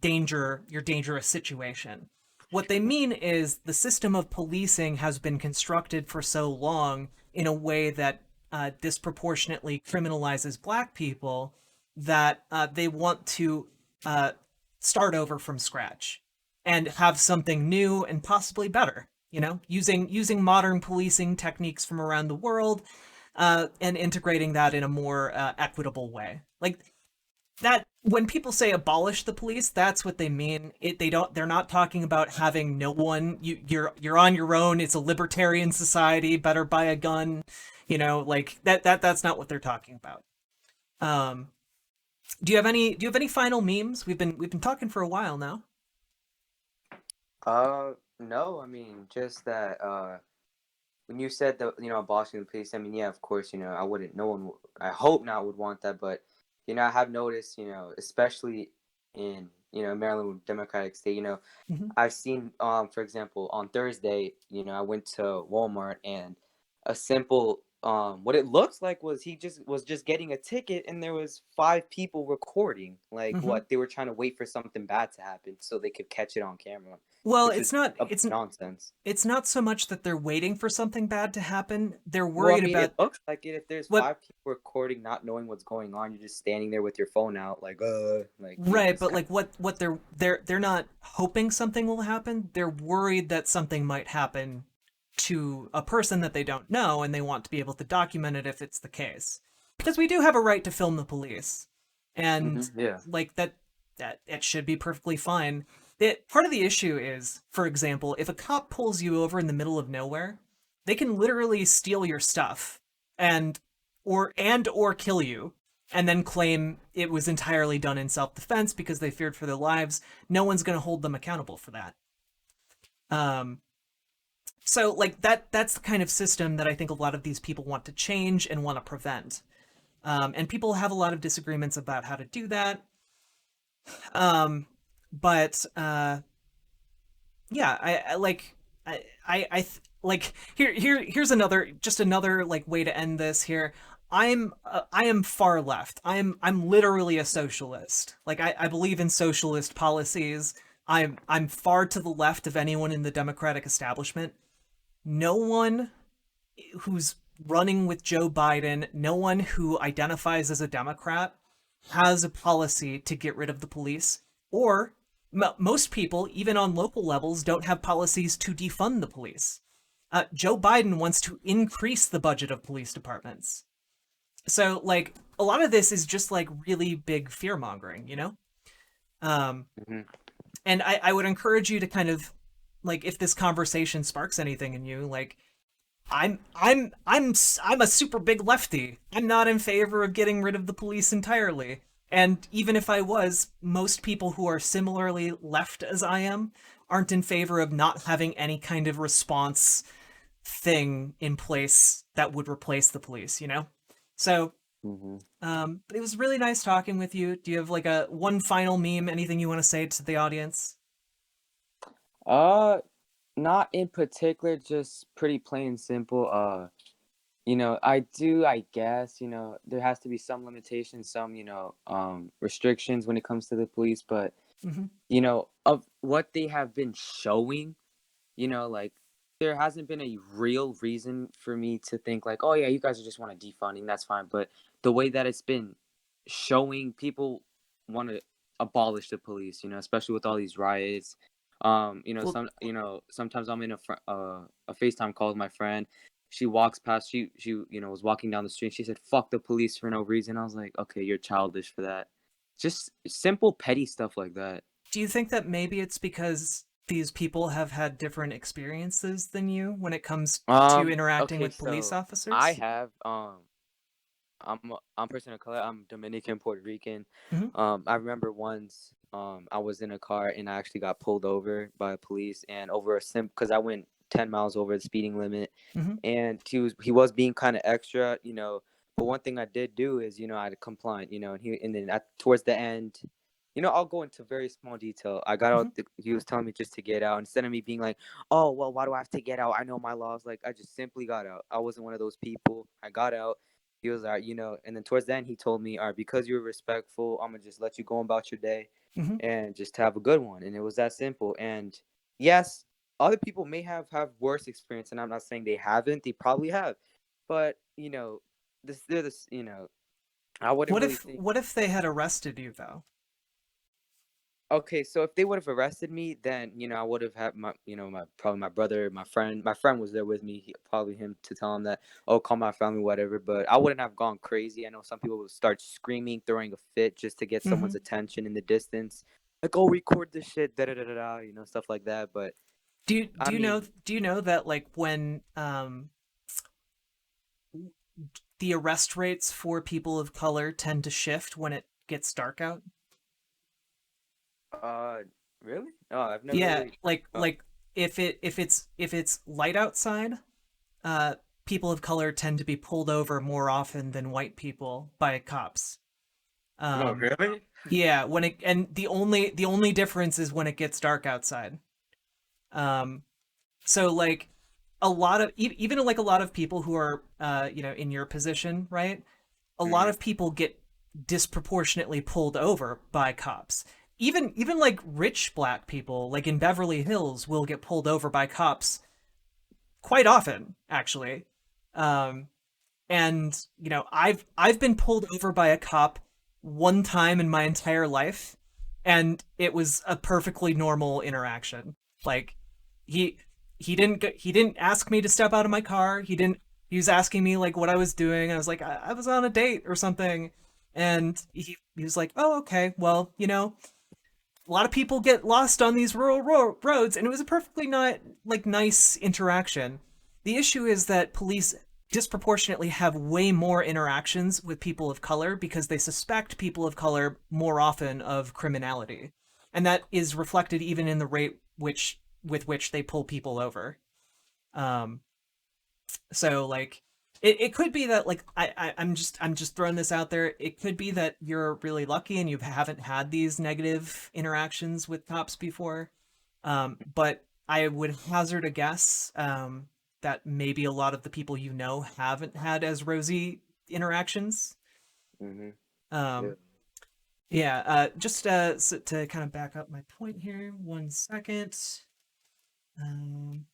dangerous situation. What they mean is the system of policing has been constructed for so long in a way that disproportionately criminalizes black people that they want to start over from scratch and have something new and possibly better. Using modern policing techniques from around the world and integrating that in a more equitable way. Like that, when people say abolish the police, that's what they mean. They're not talking about having no one. You're on your own. It's a libertarian society. Better buy a gun. Like that's not what they're talking about. Um, do you have any final memes? We've been talking for a while now. No, I mean, just that, when you said that, abolishing the police, I mean, yeah, of course, I wouldn't, no one, I hope not would want that, but, I have noticed, especially in, Maryland, Democratic state, Mm-hmm. I've seen, for example, on Thursday, I went to Walmart and a simple what it looks like was he was just getting a ticket, and there was 5 people recording. Like, Hmm. what, they were trying to wait for something bad to happen so they could catch it on camera, Well, which was nonsense. it's not so much that they're waiting for something bad to happen. They're Well, I worried mean, about it looks like it. If there's what. 5 people recording, not knowing what's going on, you're just standing there with your phone out, like, Right, it's but kind like what they're not hoping something will happen. They're worried that something might happen to a person that they don't know, and they want to be able to document it if it's the case. Because we do have a right to film the police, and yeah. like that it should be perfectly fine. Part of the issue is, for example, if a cop pulls you over in the middle of nowhere, they can literally steal your stuff and or kill you, and then claim it was entirely done in self-defense because they feared for their lives. No one's going to hold them accountable for that. So like that's the kind of system that I think a lot of these people want to change and want to prevent. And people have a lot of disagreements about how to do that. But yeah, I like like here's another like way to end this here. I am far left. I'm literally a socialist. Like I believe in socialist policies. I'm far to the left of anyone in the Democratic establishment. No one who's running with Joe Biden, no one who identifies as a Democrat has a policy to get rid of the police, or most people, even on local levels, don't have policies to defund the police. Joe Biden wants to increase the budget of police departments. So, like, a lot of this is just like really big fear mongering, you know? hmm And I would encourage you to kind of, like, if this conversation sparks anything in you, like, I'm a super big lefty. I'm not in favor of getting rid of the police entirely. And even if I was, most people who are similarly left as I am aren't in favor of not having any kind of response thing in place that would replace the police, you know? So, hmm but it was really nice talking with you. Do you have like a one final meme, anything you want to say to the audience? Uh, Not in particular, just pretty plain and simple. I guess, there has to be some limitations, some, restrictions when it comes to the police, but, Hmm. of what they have been showing, like, there hasn't been a real reason for me to think like, oh yeah, you guys just want to defunding, that's fine. But the way that it's been showing, people want to abolish the police, especially with all these riots. Well, Sometimes I'm in a FaceTime call with my friend. She walks past, she was walking down the street. And she said, "Fuck the police" for no reason. I was like, okay, you're childish for that. Just simple petty stuff like that. do you think that maybe it's because these people have had different experiences than you when it comes to interacting Okay, with police so I officers? have I'm a person of color. I'm Dominican, Puerto Rican. Hmm. I remember once I was in a car and I actually got pulled over by police, and over because I went 10 miles over the speeding limit, Hmm. and he was being kind of extra, But one thing I did do is, I had compliant, and then towards the end, I'll go into very small detail. I got Hmm. out. He was telling me just to get out, instead of me being like, "Oh, well, why do I have to get out? I know my laws." Like, I just simply got out. I wasn't one of those people. I got out. He was like, and then towards the end, he told me, "All right, because you're respectful, I'm gonna just let you go about your day, Hmm. and just have a good one." And it was that simple. And yes, other people may have worse experience, and I'm not saying they haven't. They probably have, but they're this. I wouldn't really think. What if they had arrested you though? Okay, so if they would have arrested me, then I would have had probably my brother, my friend. My friend was there with me. Probably him to tell him that, oh, call my family, whatever. But I wouldn't have gone crazy. I know some people would start screaming, throwing a fit just to get Hmm. someone's attention in the distance, like, oh, record this shit, da da da da da, stuff like that. But I mean, Do you know that like when the arrest rates for people of color tend to shift when it gets dark out? uh, really? Oh, I've never Yeah, really. Oh, like if it's light outside, uh people of color tend to be pulled over more often than white people by cops. no, Um really? yeah, when it and the only difference is when it gets dark outside. Um so like a lot of even like a lot of people who are in your position, right? A lot Mhm. of people get disproportionately pulled over by cops. Even like rich black people, like in Beverly Hills, will get pulled over by cops quite often, actually. Um, and I've been pulled over by a cop one time in my entire life, and it was a perfectly normal interaction. Like he he didn't ask me to step out of my car. He was asking me like what I was doing. I was like, I was on a date or something, and he was like, oh, okay, well, a lot of people get lost on these rural roads, and it was a perfectly not like nice interaction. The issue is that police disproportionately have way more interactions with people of color because they suspect people of color more often of criminality, and that is reflected even in the rate with which they pull people over. Um, so like it could be that like I'm just throwing this out there. It could be that you're really lucky and you haven't had these negative interactions with cops before. But I would hazard a guess that maybe a lot of the people haven't had as rosy interactions. Mhm. Yeah. Um, yeah, so to kind of back up my point here, 1 second. Um,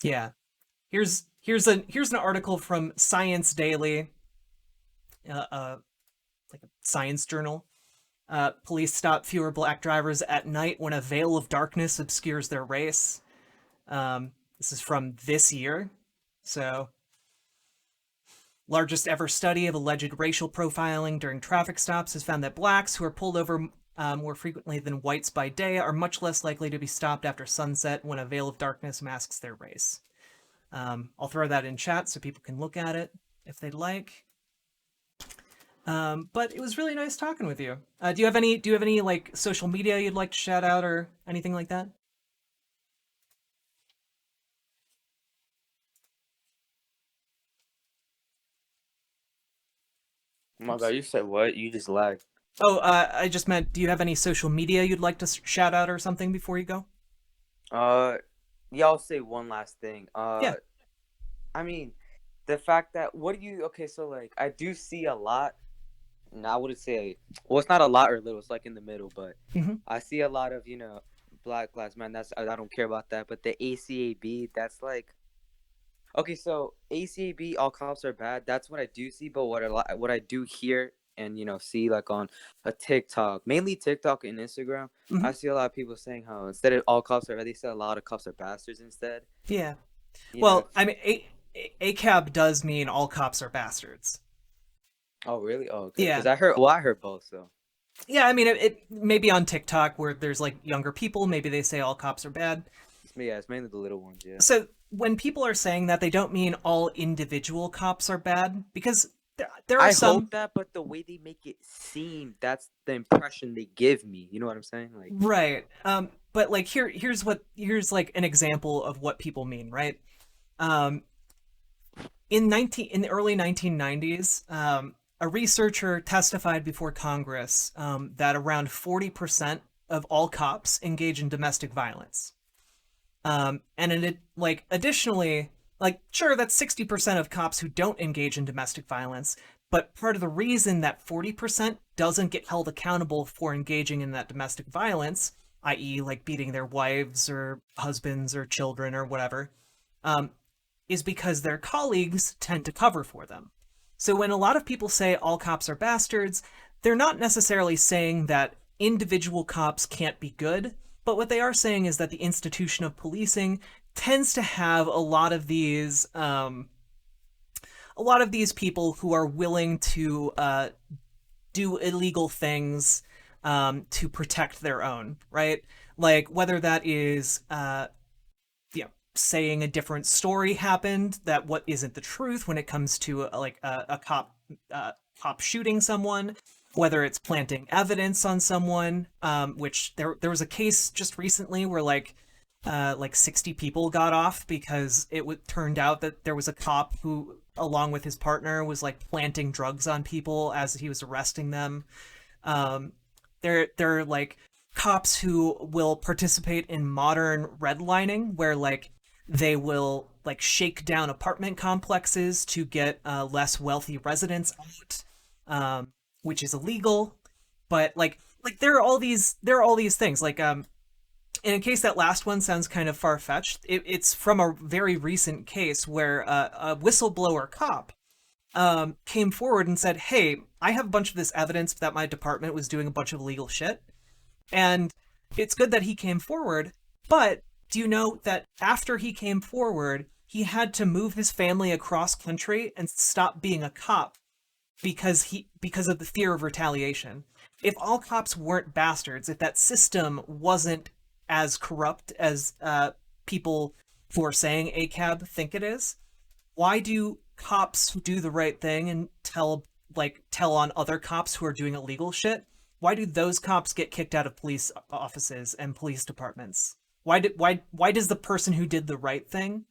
yeah, here's an article from Science Daily, like a science journal. Police stop fewer black drivers at night when a veil of darkness obscures their race. This is from this year. So, largest ever study of alleged racial profiling during traffic stops has found that blacks who are pulled over more frequently than whites by day are much less likely to be stopped after sunset when a veil of darkness masks their race. I'll throw that in chat so people can look at it if they'd like. But it was really nice talking with you. Do you have any like social media you'd like to shout out or anything like that? Oh my God, Oops. you said what? You just lagged. Oh, I just meant, do you have any social media you'd like to shout out or something before you go? Uh, yeah, I'll say one last thing. Yeah. I mean, the fact that what do you? Okay, so like I do see a lot. No, I wouldn't say. Well, it's not a lot or little. It's like in the middle, but Hmm. I see a lot of Black Lives Matter. I don't care about that. But the ACAB, that's like okay. So ACAB, all cops are bad. That's what I do see. But what I do hear and see like on a TikTok, mainly TikTok and Instagram, Hmm. I see a lot of people saying how instead of all cops are bad, they say a lot of cops are bastards instead. Yeah. You know. Well, I mean, ACAB does mean all cops are bastards. Oh really? Oh okay. Because Yeah. I heard both. So Yeah, I mean, it maybe on TikTok where there's like younger people, maybe they say all cops are bad. yeah, it's mainly the little ones. Yeah. So when people are saying that, they don't mean all individual cops are bad because there are I some. hope that, but the way they make it seem, that's the impression they give me. You know what I'm saying? Like, Right. But like here's like an example of what people mean, right? Um, in the early 1990s, a researcher testified before Congress that around 40% of all cops engage in domestic violence. And like additionally, like sure, that's 60% of cops who don't engage in domestic violence, but part of the reason that 40% doesn't get held accountable for engaging in that domestic violence, i.e., like beating their wives or husbands or children or whatever, um, is because their colleagues tend to cover for them. So when a lot of people say all cops are bastards, they're not necessarily saying that individual cops can't be good, but what they are saying is that the institution of policing tends to have a lot of these people who are willing to do illegal things to protect their own, right? Like whether that is saying a different story happened that what isn't the truth when it comes to a cop shooting someone, whether it's planting evidence on someone, which there was a case just recently where like 60 people got off because turned out that there was a cop who along with his partner, was like planting drugs on people as he was arresting them. They're like cops who will participate in modern redlining, where like they will like shake down apartment complexes to get less wealthy residents out, which is illegal. But like there are all these things like and in case that last one sounds kind of far-fetched, it's from a very recent case where a whistleblower cop came forward and said, hey, I have a bunch of this evidence that my department was doing a bunch of illegal shit. And it's good that he came forward, but do you know that after he came forward, he had to move his family across country and stop being a cop because of the fear of retaliation. If all cops weren't bastards, if that system wasn't as corrupt as people who are saying ACAB think it is, why do cops who do the right thing and tell on other cops who are doing illegal shit? Why do those cops get kicked out of police offices and police departments? Why does the person who did the right thing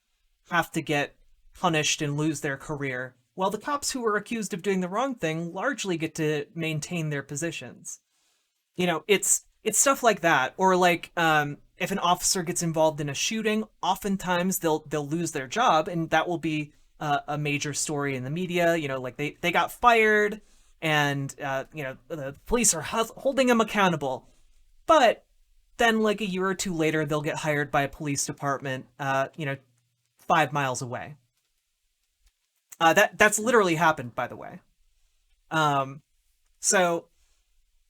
have to get punished and lose their career, while the cops who were accused of doing the wrong thing largely get to maintain their positions? You know, it's stuff like that. Or like if an officer gets involved in a shooting, oftentimes they'll lose their job, and that will be a major story in the media. You know, like they got fired, and you know, the police are holding them accountable. But then like a year or two later, they'll get hired by a police department, you know, 5 miles away. That's literally happened, by the way. So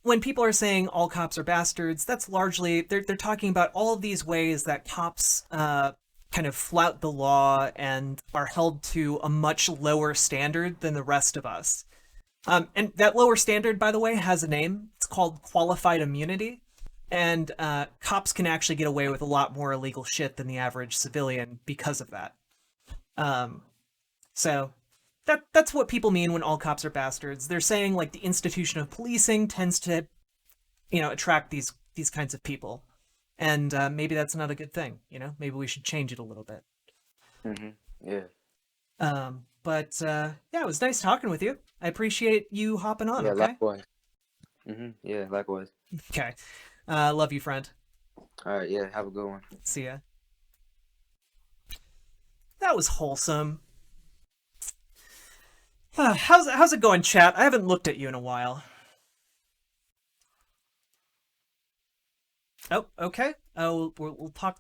when people are saying all cops are bastards, that's largely they're talking about all of these ways that cops kind of flout the law and are held to a much lower standard than the rest of us. And that lower standard, by the way, has a name. It's called qualified immunity. And cops can actually get away with a lot more illegal shit than the average civilian because of that. So that's what people mean when all cops are bastards. They're saying like the institution of policing tends to, you know, attract these kinds of people. And maybe that's not a good thing. You know, maybe we should change it a little bit. Yeah. But yeah, it was nice talking with you. I appreciate you hopping on. Yeah, Okay. likewise. Yeah, likewise. Okay. Love you, friend. All right, yeah, have a good one. See ya. That was wholesome. How's it going, chat? I haven't looked at you in a while. Oh, okay. Oh, we'll talk